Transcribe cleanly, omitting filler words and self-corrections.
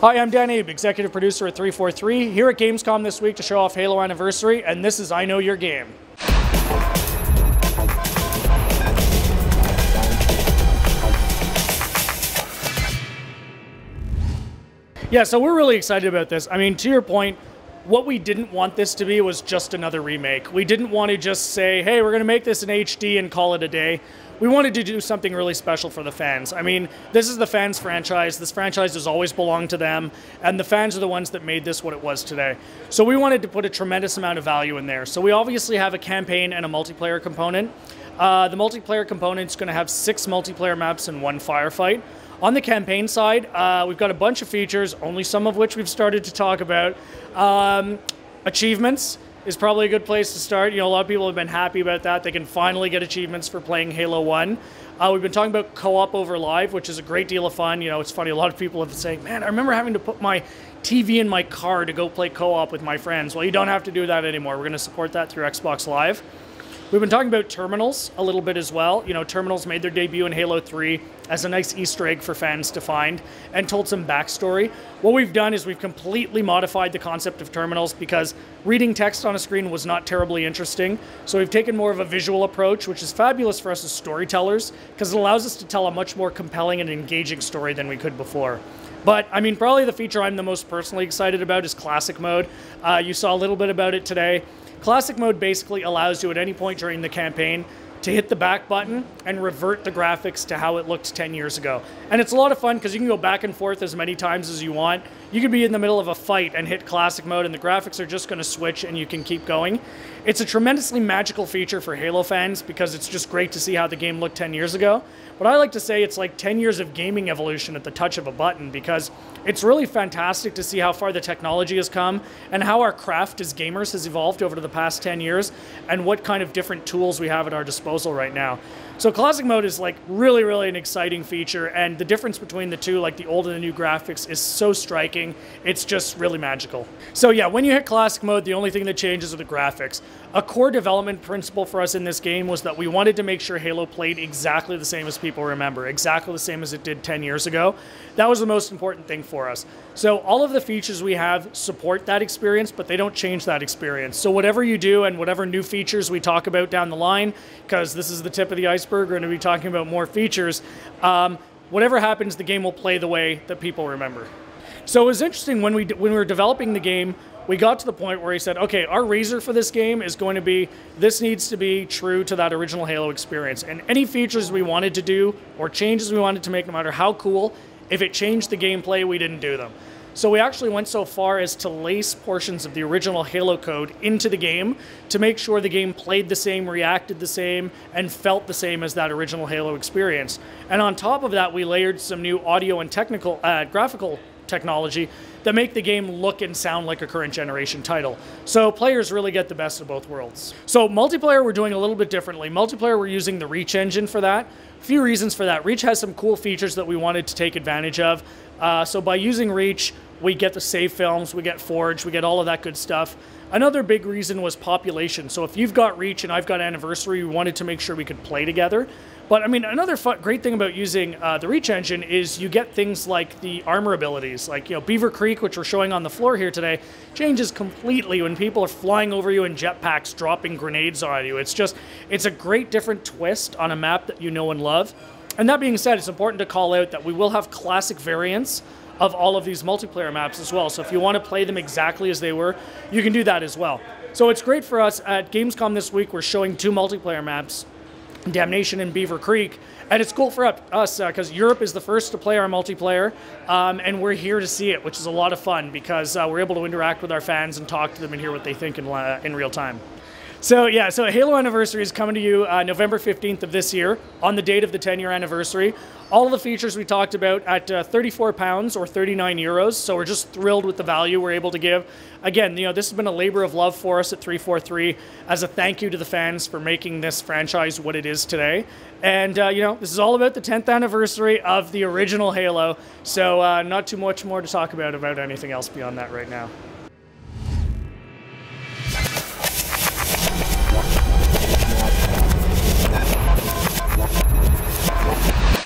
Hi, I'm Dan Ayoub, executive producer at 343, here at Gamescom this week to show off Halo Anniversary, and this is I Know Your Game. Yeah, so we're really excited about this. I mean, to your point, what we didn't want this to be was just another remake. We didn't want to just say, hey, we're going to make this in HD and call it a day. We wanted to do something really special for the fans. I mean, this is the fans' franchise. This franchise has always belonged to them, and the fans are the ones that made this what it was today. So we wanted to put a tremendous amount of value in there. So we obviously have a campaign and a multiplayer component. The multiplayer component is going to have 6 multiplayer maps and 1 firefight. On the campaign side, we've got a bunch of features, only some of which we've started to talk about. Achievements is probably a good place to start. You know, a lot of people have been happy about that. They can finally get achievements for playing Halo 1. We've been talking about co-op over live, which is a great deal of fun. You know, it's funny, a lot of people have been saying, man, I remember having to put my TV in my car to go play co-op with my friends. Well, you don't have to do that anymore. We're going to support that through Xbox Live. We've been talking about terminals a little bit as well. You know, terminals made their debut in Halo 3 as a nice Easter egg for fans to find and told some backstory. What we've done is we've completely modified the concept of terminals because reading text on a screen was not terribly interesting. So we've taken more of a visual approach, which is fabulous for us as storytellers because it allows us to tell a much more compelling and engaging story than we could before. But, I mean, probably the feature I'm the most personally excited about is Classic Mode. You saw a little bit about it today. Classic Mode basically allows you at any point during the campaign to hit the back button and revert the graphics to how it looked 10 years ago. And it's a lot of fun because you can go back and forth as many times as you want. You could be in the middle of a fight and hit Classic Mode and the graphics are just going to switch and you can keep going. It's a tremendously magical feature for Halo fans because it's just great to see how the game looked 10 years ago. But I like to say it's like 10 years of gaming evolution at the touch of a button because it's really fantastic to see how far the technology has come and how our craft as gamers has evolved over the past 10 years and what kind of different tools we have at our disposal right now. So Classic Mode is like really an exciting feature, and the difference between the two, like the old and the new graphics, is so striking. It's just really magical. So yeah, when you hit Classic Mode, the only thing that changes are the graphics. A core development principle for us in this game was that we wanted to make sure Halo played exactly the same as people remember, exactly the same as it did 10 years ago. That was the most important thing for us. So all of the features we have support that experience, but they don't change that experience. So whatever you do and whatever new features we talk about down the line, because this is the tip of the iceberg, we're going to be talking about more features, whatever happens, the game will play the way that people remember. So it was interesting when we were developing the game, we got to the point where he said, okay, our razor for this game is going to be, this needs to be true to that original Halo experience. And any features we wanted to do or changes we wanted to make, no matter how cool, if it changed the gameplay, we didn't do them. So we actually went so far as to lace portions of the original Halo code into the game to make sure the game played the same, reacted the same, and felt the same as that original Halo experience. And on top of that, we layered some new audio and technical, graphical technology that make the game look and sound like a current generation title. So players really get the best of both worlds. So multiplayer, we're doing a little bit differently. Multiplayer, we're using the Reach engine for that. A few reasons for that. Reach has some cool features that we wanted to take advantage of. So by using Reach, we get the save films, we get Forge, we get all of that good stuff. Another big reason was population. So if you've got Reach and I've got Anniversary, we wanted to make sure we could play together. But I mean, another great thing about using the Reach engine is you get things like the armor abilities. Like, you know, Beaver Creek, which we're showing on the floor here today, changes completely when people are flying over you in jetpacks, dropping grenades on you. It's a great different twist on a map that you know and love. And that being said, it's important to call out that we will have classic variants of all of these multiplayer maps as well. So if you want to play them exactly as they were, you can do that as well. So it's great for us. At Gamescom this week, we're showing 2 multiplayer maps, Damnation and Beaver Creek, and it's cool for us because Europe is the first to play our multiplayer, and we're here to see it, which is a lot of fun because we're able to interact with our fans and talk to them and hear what they think in real time. So yeah, so Halo Anniversary is coming to you November 15th of this year, on the date of the 10-year anniversary. All of the features we talked about at £34 or 39 euros, so we're just thrilled with the value we're able to give. Again, you know, this has been a labor of love for us at 343 as a thank you to the fans for making this franchise what it is today. And, you know, this is all about the 10th anniversary of the original Halo, so not too much more to talk about anything else beyond that right now.